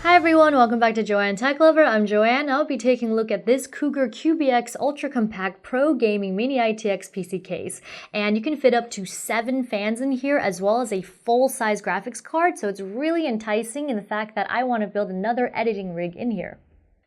Hi everyone, welcome back to Joanne Tech Lover. I'm Joanne. I'll be taking a look at this Cougar QBX Ultra Compact Pro Gaming Mini-ITX PC case. And you can fit up to 7 fans in here as well as a full-size graphics card, so it's really enticing in the fact that I want to build another editing rig in here.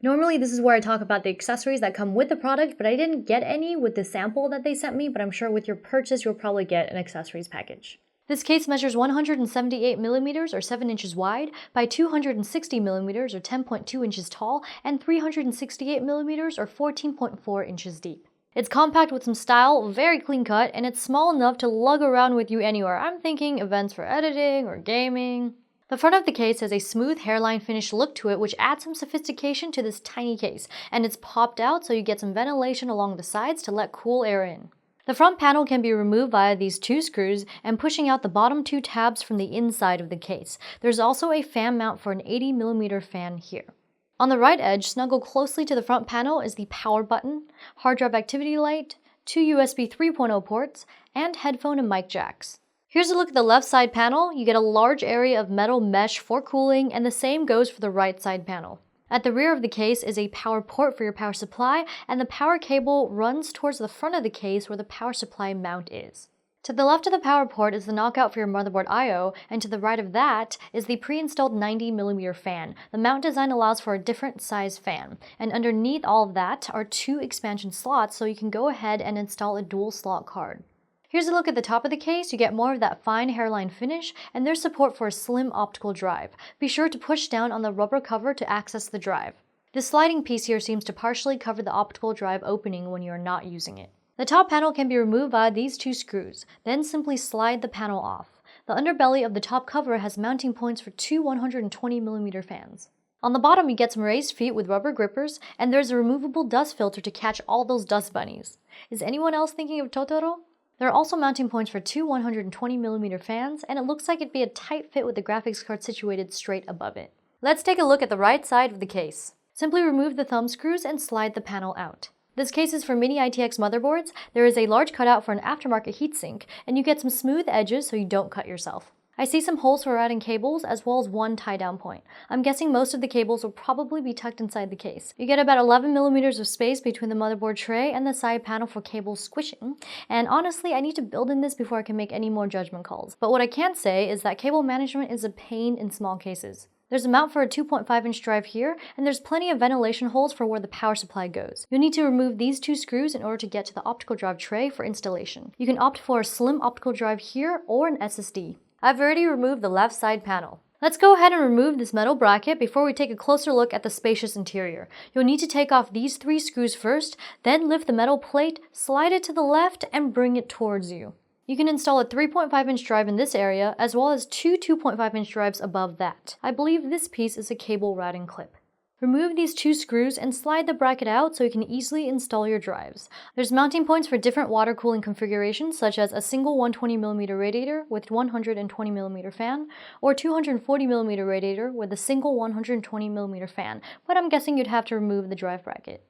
Normally this is where I talk about the accessories that come with the product, but I didn't get any with the sample that they sent me, but I'm sure with your purchase you'll probably get an accessories package. This case measures 178mm or 7 inches wide by 260mm or 10.2 inches tall and 368mm or 14.4 inches deep. It's compact with some style, very clean cut, and it's small enough to lug around with you anywhere. I'm thinking events for editing or gaming. The front of the case has a smooth hairline finish look to it, which adds some sophistication to this tiny case, and it's popped out so you get some ventilation along the sides to let cool air in. The front panel can be removed via these 2 screws and pushing out the bottom 2 tabs from the inside of the case. There's also a fan mount for an 80mm fan here. On the right edge, snuggled closely to the front panel is the power button, hard drive activity light, 2 USB 3.0 ports, and headphone and mic jacks. Here's a look at the left side panel. You get a large area of metal mesh for cooling, and the same goes for the right side panel. At the rear of the case is a power port for your power supply, and the power cable runs towards the front of the case where the power supply mount is. To the left of the power port is the knockout for your motherboard I/O, and to the right of that is the pre-installed 90mm fan. The mount design allows for a different size fan, and underneath all of that are 2 expansion slots so you can go ahead and install a dual slot card. Here's a look at the top of the case. You get more of that fine hairline finish, and there's support for a slim optical drive. Be sure to push down on the rubber cover to access the drive. This sliding piece here seems to partially cover the optical drive opening when you are not using it. The top panel can be removed via these 2 screws, then simply slide the panel off. The underbelly of the top cover has mounting points for 2 120mm fans. On the bottom you get some raised feet with rubber grippers, and there's a removable dust filter to catch all those dust bunnies. Is anyone else thinking of Totoro? There are also mounting points for 2 120mm fans, and it looks like it'd be a tight fit with the graphics card situated straight above it. Let's take a look at the right side of the case. Simply remove the thumb screws and slide the panel out. This case is for Mini-ITX motherboards. There is a large cutout for an aftermarket heatsink, and you get some smooth edges so you don't cut yourself. I see some holes for routing cables as well as 1 tie-down point. I'm guessing most of the cables will probably be tucked inside the case. You get about 11mm of space between the motherboard tray and the side panel for cable squishing, and honestly I need to build in this before I can make any more judgment calls. But what I can say is that cable management is a pain in small cases. There's a mount for a 2.5-inch drive here, and there's plenty of ventilation holes for where the power supply goes. You'll need to remove these 2 screws in order to get to the optical drive tray for installation. You can opt for a slim optical drive here or an SSD. I've already removed the left side panel. Let's go ahead and remove this metal bracket before we take a closer look at the spacious interior. You'll need to take off these 3 screws first, then lift the metal plate, slide it to the left, and bring it towards you. You can install a 3.5-inch drive in this area, as well as 2 2.5-inch drives above that. I believe this piece is a cable routing clip. Remove these 2 screws and slide the bracket out so you can easily install your drives. There's mounting points for different water cooling configurations, such as a single 120mm radiator with 120mm fan, or 240mm radiator with a single 120mm fan, but I'm guessing you'd have to remove the drive bracket.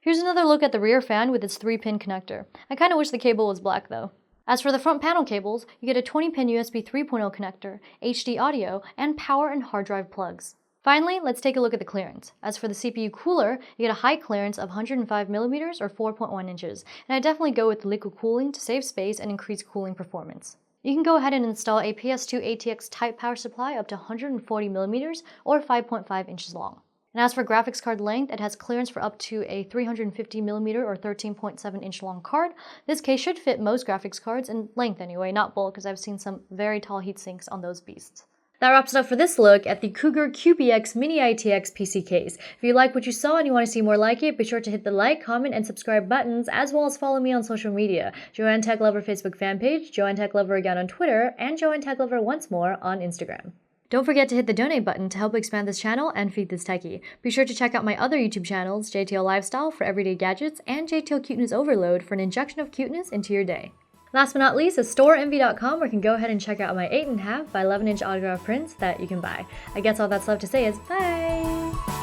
Here's another look at the rear fan with its 3-pin connector. I kinda wish the cable was black though. As for the front panel cables, you get a 20-pin USB 3.0 connector, HD audio, and power and hard drive plugs. Finally, let's take a look at the clearance. As for the CPU cooler, you get a high clearance of 105mm or 4.1 inches, and I definitely go with the liquid cooling to save space and increase cooling performance. You can go ahead and install a PS2 ATX type power supply up to 140mm or 5.5 inches long. And as for graphics card length, it has clearance for up to a 350mm or 13.7 inch long card. This case should fit most graphics cards, in length anyway, not bulk, because I've seen some very tall heatsinks on those beasts. That wraps it up for this look at the Cougar QBX Mini-ITX PC case. If you like what you saw and you want to see more like it, be sure to hit the like, comment, and subscribe buttons, as well as follow me on social media. Joanne Tech Lover Facebook fan page, Joanne Tech Lover again on Twitter, and Joanne Tech Lover once more on Instagram. Don't forget to hit the donate button to help expand this channel and feed this techie. Be sure to check out my other YouTube channels, JTL Lifestyle for everyday gadgets, and JTL Cuteness Overload for an injection of cuteness into your day. Last but not least is storeenvy.com, where you can go ahead and check out my 8.5 by 11-inch autograph prints that you can buy. I guess all that's left to say is bye!